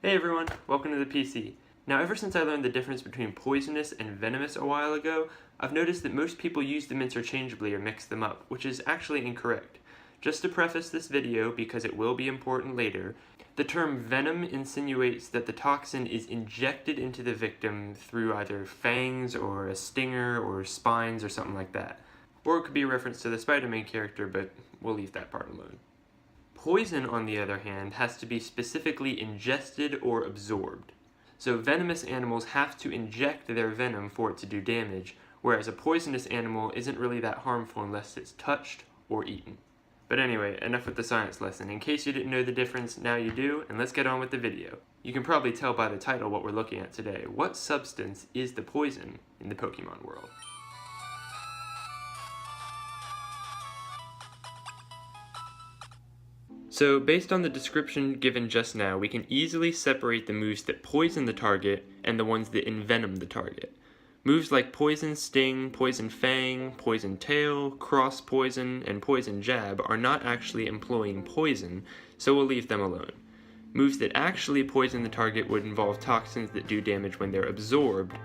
Hey everyone, welcome to the PC. Now ever since I learned the difference between poisonous and venomous a while ago, I've noticed that most people use them interchangeably or mix them up, which is actually incorrect. Just to preface this video, because it will be important later, the term venom insinuates that the toxin is injected into the victim through either fangs or a stinger or spines or something like that. Or it could be a reference to the Spider-Man character, but we'll leave that part alone. Poison, on the other hand, has to be specifically ingested or absorbed. So venomous animals have to inject their venom for it to do damage, whereas a poisonous animal isn't really that harmful unless it's touched or eaten. But anyway, enough with the science lesson. In case you didn't know the difference, now you do, and let's get on with the video. You can probably tell by the title what we're looking at today. What substance is the poison in the Pokemon world? So based on the description given just now, we can easily separate the moves that poison the target and the ones that envenom the target. Moves like Poison Sting, Poison Fang, Poison Tail, Cross Poison, and Poison Jab are not actually employing poison, so we'll leave them alone. Moves that actually poison the target would involve toxins that do damage when they're absorbed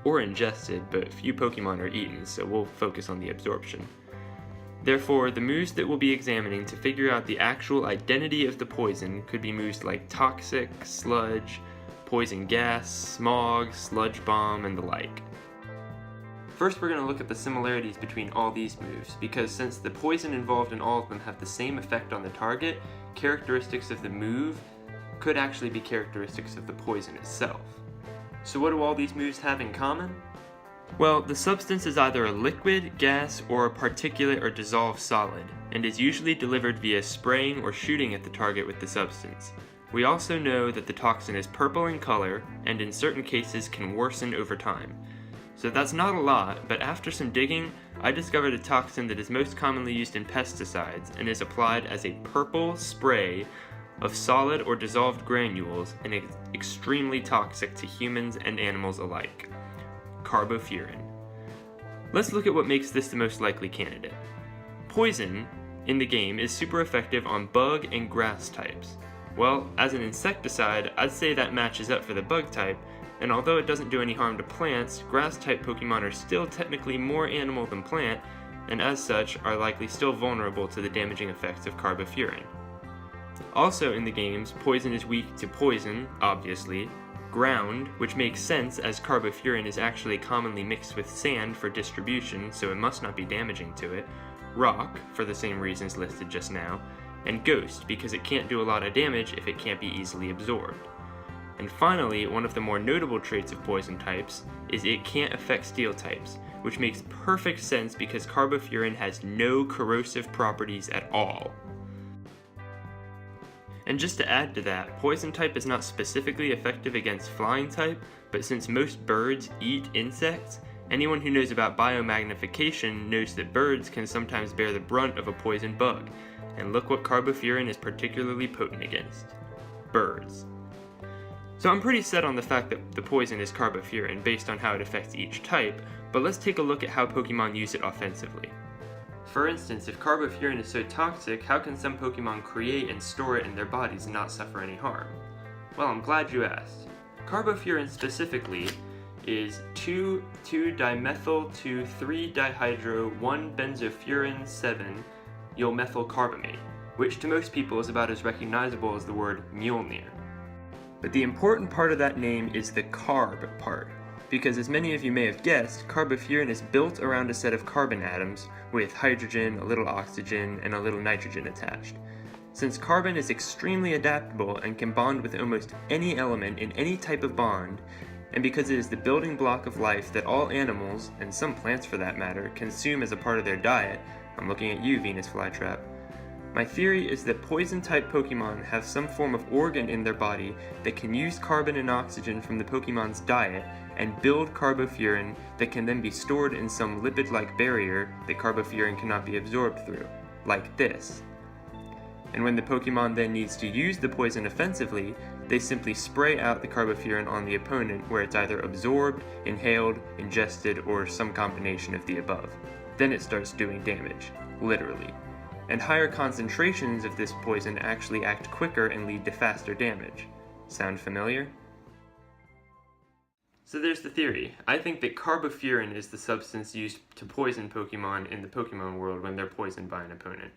or ingested, but few Pokemon are eaten, so we'll focus on the absorption. Therefore, the moves that we'll be examining to figure out the actual identity of the poison could be moves like Toxic, Sludge, Poison Gas, Smog, Sludge Bomb, and the like. First, we're going to look at the similarities between all these moves, because since the poison involved in all of them have the same effect on the target, characteristics of the move could actually be characteristics of the poison itself. So what do all these moves have in common? Well, the substance is either a liquid, gas, or a particulate or dissolved solid, and is usually delivered via spraying or shooting at the target with the substance. We also know that the toxin is purple in color, and in certain cases can worsen over time. So that's not a lot, but after some digging, I discovered a toxin that is most commonly used in pesticides, and is applied as a purple spray of solid or dissolved granules, and is extremely toxic to humans and animals alike. Carbofurin. Let's look at what makes this the most likely candidate. Poison in the game is super effective on bug and grass types. Well, as an insecticide, I'd say that matches up for the bug type, and although it doesn't do any harm to plants, grass type Pokemon are still technically more animal than plant, and as such are likely still vulnerable to the damaging effects of carbofurin. Also in the games, poison is weak to poison, obviously, ground, which makes sense as carbofurin is actually commonly mixed with sand for distribution, so it must not be damaging to it, rock, for the same reasons listed just now, and ghost, because it can't do a lot of damage if it can't be easily absorbed. And finally, one of the more notable traits of poison types is it can't affect steel types, which makes perfect sense because carbofurin has no corrosive properties at all. And just to add to that, poison type is not specifically effective against flying type, but since most birds eat insects, anyone who knows about biomagnification knows that birds can sometimes bear the brunt of a poison bug, and look what carbofurin is particularly potent against. Birds. So I'm pretty set on the fact that the poison is carbofurin based on how it affects each type, but let's take a look at how Pokemon use it offensively. For instance, if carbofurin is so toxic, how can some Pokemon create and store it in their bodies and not suffer any harm? Well, I'm glad you asked. Carbofurin specifically is 2,2-dimethyl-2,3-dihydro-1-benzofuran-7-ylmethylcarbamate, which to most people is about as recognizable as the word Mjolnir. But the important part of that name is the carb part, because as many of you may have guessed, carbofurin is built around a set of carbon atoms with hydrogen, a little oxygen, and a little nitrogen attached. Since carbon is extremely adaptable and can bond with almost any element in any type of bond, and because it is the building block of life that all animals, and some plants for that matter, consume as a part of their diet, I'm looking at you, Venus Flytrap, my theory is that poison-type Pokemon have some form of organ in their body that can use carbon and oxygen from the Pokemon's diet and build carbofurin that can then be stored in some lipid-like barrier that carbofurin cannot be absorbed through, like this. And when the Pokemon then needs to use the poison offensively, they simply spray out the carbofurin on the opponent where it's either absorbed, inhaled, ingested, or some combination of the above. Then it starts doing damage, literally. And higher concentrations of this poison actually act quicker and lead to faster damage. Sound familiar? So there's the theory. I think that carbofurin is the substance used to poison Pokemon in the Pokemon world when they're poisoned by an opponent.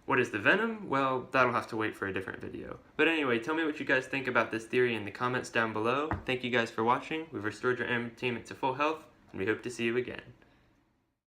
What is the venom? Well, that'll have to wait for a different video. But anyway, tell me what you guys think about this theory in the comments down below. Thank you guys for watching. We've restored your entertainment to full health, and we hope to see you again.